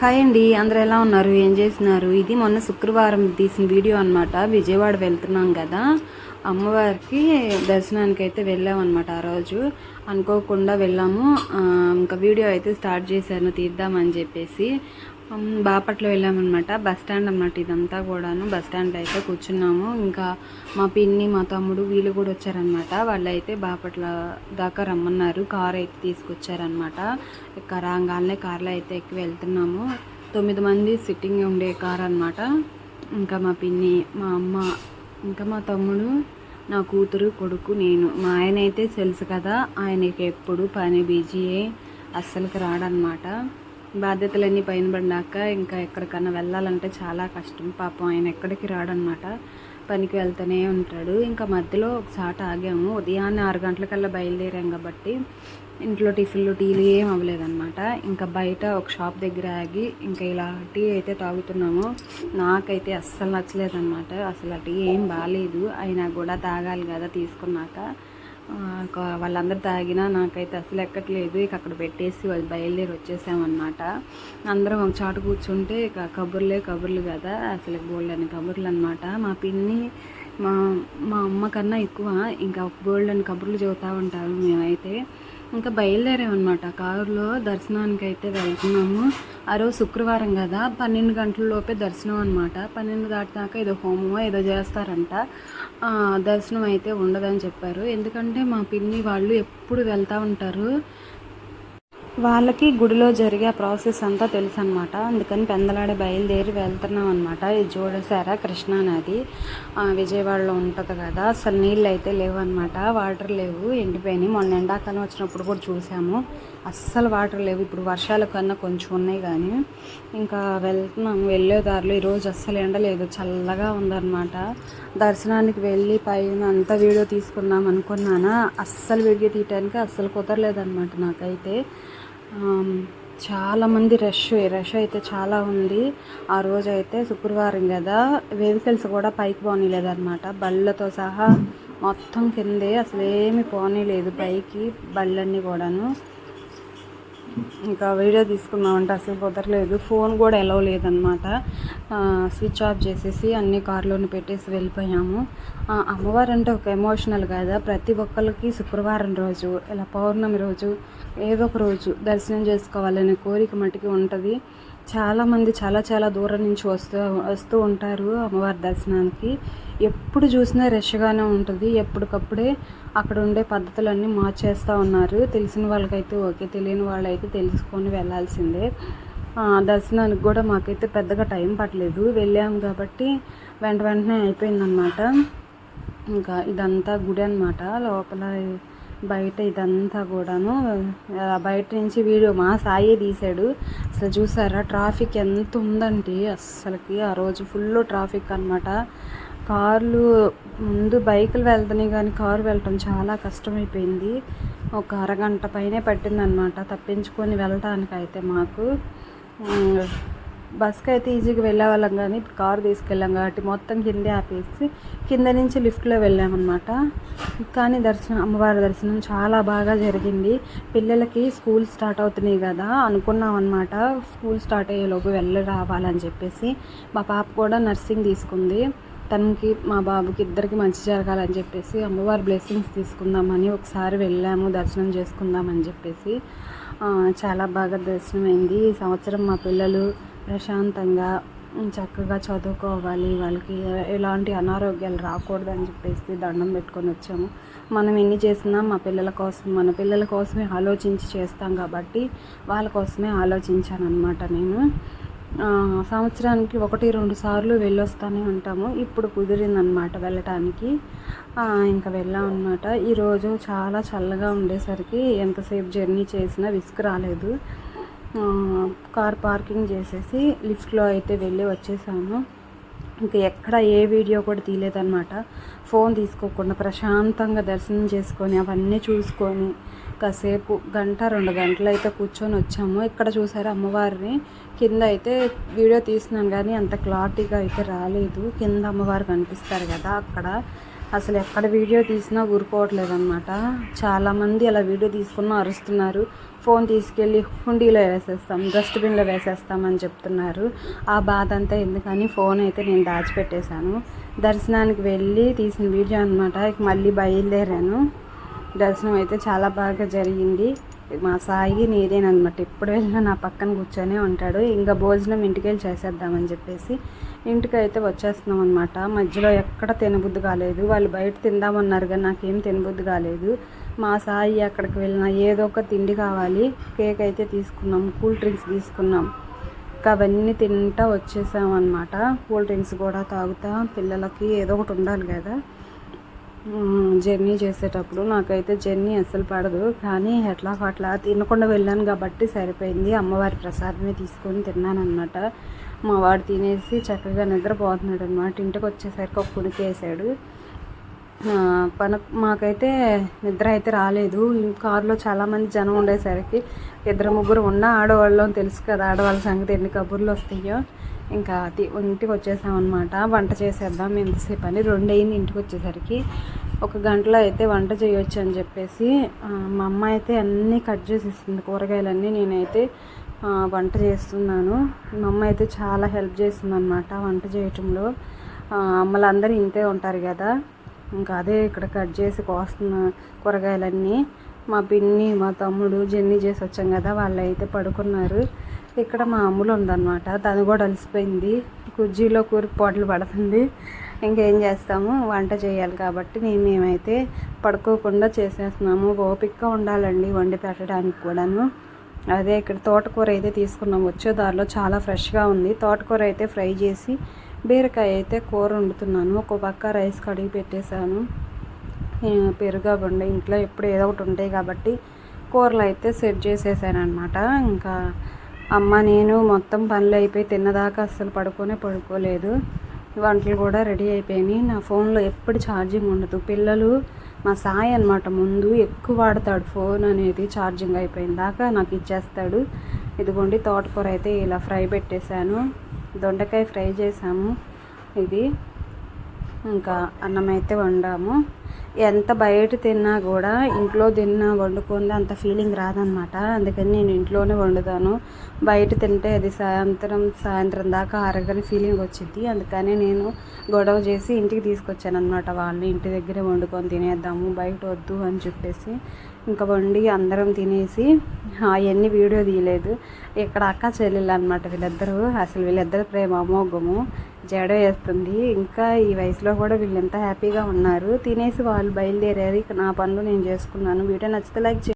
Hi అండి, అందరూ ఎలా ఉన్నారు? ఏం చేస్తున్నారు? ఇది మొన్న శుక్రవారం తీసిన వీడియో అనమాట. విజయవాడ వెళ్తున్నాం కదా, అమ్మవారికి దర్శనానికి అయితే వెళ్ళామన్నమాట. ఆ రోజు అనుకోకుండా వెళ్ళాము. ఇంకా వీడియో అయితే స్టార్ట్ చేశాను తీద్దామని చెప్పేసి. బాపట్ల వెళ్ళామన్నమాట. బస్ స్టాండ్ అన్నమాట ఇదంతా కూడాను. బస్ స్టాండ్లో అయితే కూర్చున్నాము. ఇంకా మా పిన్ని, మా తమ్ముడు వీళ్ళు కూడా వచ్చారనమాట. వాళ్ళు అయితే బాపట్ల దాకా రమ్మన్నారు. కార్ అయితే తీసుకొచ్చారనమాట. ఇక రాగానే కార్లో అయితే ఎక్కి వెళ్తున్నాము. 9 మంది సిట్టింగ్ ఉండే కార్ అనమాట. ఇంకా మా పిన్ని, మా అమ్మ, ఇంకా మా తమ్ముడు, నా కూతురు, కొడుకు, నేను. మా ఆయన అయితే తెలుసు కదా, ఆయనకి ఎప్పుడు పని బిజీయే, అస్సలకి రాడనమాట. బాధ్యతలన్నీ పైన పడినాక ఇంకా ఎక్కడికన్నా వెళ్ళాలంటే చాలా కష్టం. పాపం ఆయన ఎక్కడికి రాడనమాట, పనికి వెళ్తూనే ఉంటాడు. ఇంకా మధ్యలో ఒకసారి ఆగాము. ఉదయాన్నే 6 గంటలకల్లా బయలుదేరాం కాబట్టి ఇంట్లో టిఫిన్లు, టీలు ఏం అవ్వలేదన్నమాట. ఇంకా బయట ఒక షాప్ దగ్గర ఆగి ఇంకా ఇలా టీ అయితే తాగుతున్నాము. నాకైతే అస్సలు నచ్చలేదన్నమాట. అసలు ఆ టీ ఏం బాగాలేదు. అయినా కూడా తాగాలి కదా తీసుకున్నాక. వాళ్ళందరూ తాగినా నాకైతే అసలు ఎక్కట్లేదు. ఇక అక్కడ పెట్టేసి వాళ్ళు బయలుదేరి వచ్చేసామన్నమాట. అందరం ఒక చాటు కూర్చుంటే ఇక కబుర్లు కదా, అసలు బోల్డని కబుర్లు అనమాట. మా పిన్ని, మా అమ్మ కన్నా ఎక్కువ ఇంకా బోల్డని కబుర్లు చెబుతూ ఉంటారు. మేమైతే ఇంకా బయలుదేరామన్నమాట. కారులో దర్శనానికి అయితే వెళ్తున్నాము. ఆ రోజు శుక్రవారం కదా, 12 గంటల లోపే దర్శనం అనమాట. 12 దాటినాక ఏదో హోమమో ఏదో చేస్తారంట. దర్శనం అయితే ఉండదని చెప్పారు. ఎందుకంటే మా పిన్ని వాళ్ళు ఎప్పుడు వెళ్తూ ఉంటారు. వాళ్ళకి గుడిలో జరిగే ప్రాసెస్ అంతా తెలుసు అనమాట. అందుకని పెందలాడే బయలుదేరి వెళ్తున్నాం అనమాట. ఇది చూడసారా, కృష్ణానది విజయవాడలో ఉంటుంది కదా. అసలు నీళ్ళు అయితే లేవు అనమాట. వాటర్ లేవు, ఎండిపోయినాయి. మొన్న ఎండాకాలం వచ్చినప్పుడు కూడా చూసాము, అస్సలు వాటర్ లేవు. ఇప్పుడు వర్షాల కన్నా కొంచెం ఉన్నాయి కానీ ఇంకా వెళ్తున్నాము. వెళ్ళే దారిలో ఈరోజు అస్సలు ఎండలేదు, చల్లగా ఉందన్నమాట. దర్శనానికి వెళ్ళి పైన అంతా వీడియో తీసుకుందాం అనుకున్నానా, అస్సలు వీడియో తీయటానికి అస్సలు కుదరలేదన్నమాట నాకైతే. చాలామంది రష్ అయితే చాలా ఉంది. ఆ రోజు అయితే శుక్రవారం కదా, వెహికల్స్ కూడా పైకి పోనీలేదన్నమాట. బళ్ళతో సహా మొత్తం కిందే, అసలు ఏమి పోనీలేదు పైకి బళ్ళన్నీ కూడాను. ఇంకా వీడియో తీసుకున్నామంటే అసలు కుదరలేదు. ఫోన్ కూడా ఎలవ్ లేదనమాట. స్విచ్ ఆఫ్ చేసేసి అన్ని కార్లోనే పెట్టేసి వెళ్ళిపోయాము. అమ్మవారు అంటే ఒక ఎమోషనల్ కదా, ప్రతి ఒక్కరికి శుక్రవారం రోజు ఇలా పౌర్ణమి రోజు ఏదో ఒక రోజు దర్శనం చేసుకోవాలనే కోరిక మటుకి ఉంటుంది. చాలామంది చాలా దూరం నుంచి వస్తూ ఉంటారు అమ్మవారి దర్శనానికి. ఎప్పుడు చూసినా రష్గానే ఉంటుంది. ఎప్పటికప్పుడే అక్కడ ఉండే పద్ధతులన్నీ మార్చేస్తూ ఉన్నారు. తెలిసిన వాళ్ళకైతే ఓకే, తెలియని వాళ్ళైతే తెలుసుకొని వెళ్ళాల్సిందే. దర్శనానికి కూడా మాకైతే పెద్దగా టైం పట్టలేదు. వెళ్ళాము కాబట్టి వెంటనే అయిపోయిందనమాట. ఇంకా ఇదంతా గుడి అనమాట. లోపల బయట ఇదంతా కూడాను, బయట నుంచి వీడియో మా సాయే తీశాడు. అసలు చూసారా ట్రాఫిక్ ఎంత ఉందంటే, అస్సలకి ఆ రోజు ఫుల్ ట్రాఫిక్ అనమాట. కార్లు ముందు బైకులు వెళ్తున్నాయి కానీ కారు వెళ్ళటం చాలా కష్టమైపోయింది. ఒక అరగంట పైనే పట్టిందనమాట తప్పించుకొని వెళ్ళటానికి అయితే మాకు. బస్కి అయితే ఈజీగా వెళ్ళే వాళ్ళం కానీ కారు తీసుకెళ్ళాం కాబట్టి మొత్తం కిందే ఆపేసి కింద నుంచి లిఫ్ట్లో వెళ్ళామన్నమాట. కానీ అమ్మవారి దర్శనం చాలా బాగా జరిగింది. పిల్లలకి స్కూల్ స్టార్ట్ అవుతున్నాయి కదా, అనుకున్నాం అనమాట స్కూల్ స్టార్ట్ అయ్యేలోపు వెళ్ళి రావాలని చెప్పేసి. మా పాప కూడా నర్సింగ్ తీసుకుంది. తనకి, మా బాబుకి ఇద్దరికి మంచి జరగాలని చెప్పేసి అమ్మవారి బ్లెస్సింగ్స్ తీసుకుందామని ఒకసారి వెళ్ళాము, దర్శనం చేసుకుందామని చెప్పేసి. చాలా బాగా దర్శనం అయింది. ఈ సంవత్సరం మా పిల్లలు ప్రశాంతంగా చక్కగా చదువుకోవాలి, వాళ్ళకి ఎలాంటి అనారోగ్యాలు రాకూడదని చెప్పేసి దండం పెట్టుకొని వచ్చాము. మనం ఎన్ని చేసినా మన పిల్లల కోసమే ఆలోచించి చేస్తాం కాబట్టి వాళ్ళ కోసమే ఆలోచించాను అనమాట నేను. సంవత్సరానికి 1-2 సార్లు వెళ్ళొస్తూనే ఉంటాము. ఇప్పుడు కుదిరిందనమాట వెళ్ళటానికి. ఇంకా వెళ్ళామన్నమాట. ఈరోజు చాలా చల్లగా ఉండేసరికి ఎంతసేపు జర్నీ చేసినా విసుగు రాలేదు. కార్ పార్కింగ్ చేసేసి లిఫ్ట్లో అయితే వెళ్ళి వచ్చేసాము. ఇంకా ఎక్కడ ఏ వీడియో కూడా తీయలేదన్నమాట. ఫోన్ తీసుకోకుండా ప్రశాంతంగా దర్శనం చేసుకొని అవన్నీ చూసుకొని కాసేపు 1-2 గంటలు అయితే కూర్చొని వచ్చాము. ఇక్కడ చూసారు అమ్మవారిని. కింద అయితే వీడియో తీస్తున్నాను కానీ అంత క్లారిటీగా అయితే రాలేదు. కింద అమ్మవారు కనిపిస్తారు కదా, అక్కడ అసలు ఎక్కడ వీడియో తీసినా ఊరుకోవట్లేదు అనమాట. చాలామంది అలా వీడియో తీసుకున్న అరుస్తున్నారు. ఫోన్ తీసుకెళ్ళి హుండీలో వేసేస్తాం, డస్ట్బిన్లో వేసేస్తామని చెప్తున్నారు. ఆ బాధ అంతా ఎందుకని ఫోన్ అయితే నేను దాచిపెట్టేశాను. దర్శనానికి వెళ్ళి తీసిన వీడియో అనమాట. ఇక మళ్ళీ బయలుదేరాను. దర్శనం అయితే చాలా బాగా జరిగింది. మా సాయి నేనేనమాట, ఎప్పుడు వెళ్ళినా నా పక్కన కూర్చొనే ఉంటాడు. ఇంకా భోజనం ఇంటికి వెళ్ళి చేసేద్దామని చెప్పేసి ఇంటికి అయితే వచ్చేస్తున్నాం అనమాట. మధ్యలో ఎక్కడ తినబుద్ధి కాలేదు. వాళ్ళు బయట తిందామన్నారు కానీ నాకేం తినబుద్ధి కాలేదు. మా సాయి అక్కడికి వెళ్ళినా ఏదో ఒక తిండి కావాలి. కేక్ అయితే తీసుకున్నాం, కూల్ డ్రింక్స్ తీసుకున్నాం. ఇంకా అవన్నీ తింటా వచ్చేసామన్నమాట. కూల్ డ్రింక్స్ కూడా తాగుతా, పిల్లలకి ఏదో ఒకటి ఉండాలి కదా జర్నీ చేసేటప్పుడు. నాకైతే జర్నీ అస్సలు పడదు, కానీ అట్లా తినకుండా వెళ్ళాను కాబట్టి సరిపోయింది. అమ్మవారి ప్రసాదమే తీసుకొని తిన్నాను అనమాట. మా వాడు తినేసి చక్కగా నిద్రపోతున్నాడు అనమాట. ఇంటికి వచ్చేసరికి ఒక కుడికేసాడు. మాకైతే నిద్ర అయితే రాలేదు. కారులో చాలామంది జనం ఉండేసరికి 2-3 ఉన్న ఆడవాళ్ళం తెలుసు కదా, ఆడవాళ్ళ సంగతి ఎన్ని కబుర్లు వస్తాయో. ఇంకా ఇంటికి వచ్చేసామన్నమాట. వంట చేసేద్దాం ఎంతసేపు అని 2 అయింది ఇంటికి వచ్చేసరికి. 1 గంటలో అయితే వంట చేయొచ్చు అని చెప్పేసి మా అమ్మ అయితే అన్నీ కట్ చేసి ఇస్తుంది, కూరగాయలన్నీ. నేనైతే వంట చేస్తున్నాను. మా అమ్మ అయితే చాలా హెల్ప్ చేస్తుంది అనమాట వంట చేయటంలో. అమ్మలందరూ ఇంతే ఉంటారు కదా, ఇంకా అదే ఇక్కడ కట్ చేసి కోస్తున్న కూరగాయలన్నీ. మా పిన్ని మా తమ్ముడు జర్నీ చేసి వచ్చాం కదా, వాళ్ళు అయితే పడుకున్నారు. ఇక్కడ మా అమ్ములు ఉందన్నమాట, తను కూడా అలసిపోయింది. కుర్జీలో కూరపాట్లు పడుతుంది. ఇంకేం చేస్తాము, వంట చేయాలి కాబట్టి మేమైతే పడుకోకుండా చేసేస్తున్నాము. ఓపికగా ఉండాలండి వండి పెట్టడానికి కూడాను. అదే ఇక్కడ తోటకూర అయితే తీసుకున్నాం, వచ్చే దారిలో చాలా ఫ్రెష్గా ఉంది. తోటకూర అయితే ఫ్రై చేసి బీరకాయ అయితే కూర వండుతున్నాను. ఒక పక్క రైస్ కడిగి పెట్టేశాను. పెరుగా బండి ఇంట్లో ఎప్పుడు ఏదో ఒకటి ఉంటాయి కాబట్టి కూరలు అయితే సెట్ చేసేసాను అనమాట. ఇంకా అమ్మ నేను మొత్తం పనులు అయిపోయి తిన్నదాకా అస్సలు పడుకోలేదు. వంటలు కూడా రెడీ అయిపోయినాయి. నా ఫోన్లో ఎప్పుడు ఛార్జింగ్ ఉండదు. పిల్లలు మా సాయి అనమాట ముందు ఎక్కువ వాడతాడు ఫోన్ అనేది. ఛార్జింగ్ అయిపోయిన దాకా నాకు ఇచ్చేస్తాడు. ఇదిగోండి తోటకూర అయితే ఇలా ఫ్రై పెట్టేశాను. దొండకాయ ఫ్రై చేసాము. ఇది ఇంకా అన్నం అయితే వండాము. ఎంత బయట తిన్నా కూడా ఇంట్లో వండుకుంది అంత ఫీలింగ్ రాదనమాట. అందుకని నేను ఇంట్లోనే వండుతాను. బయట తింటే అది సాయంత్రం దాకా అరగని ఫీలింగ్ వచ్చింది. అందుకని నేను గొడవ చేసి ఇంటికి తీసుకొచ్చాను అనమాట. వాళ్ళు ఇంటి దగ్గరే వండుకొని తినేద్దాము, బయట వద్దు అని చెప్పేసి ఇంకా వండి అందరం తినేసి అవన్నీ వీడియో తీయలేదు. ఇక్కడ అక్క చెల్లెళ్ళు అనమాట వీళ్ళిద్దరూ. అసలు వీళ్ళిద్దరు ప్రేమ అమోఘము. జడ వేస్తుంది. ఇంకా ఈ వయసులో కూడా వీళ్ళు ఎంత హ్యాపీగా ఉన్నారు. తినేసి వాళ్ళు బయలుదేరారు. ఇక నా పనులు నేను చేసుకున్నాను. వీడియో నచ్చితే లైక్ చేయండి.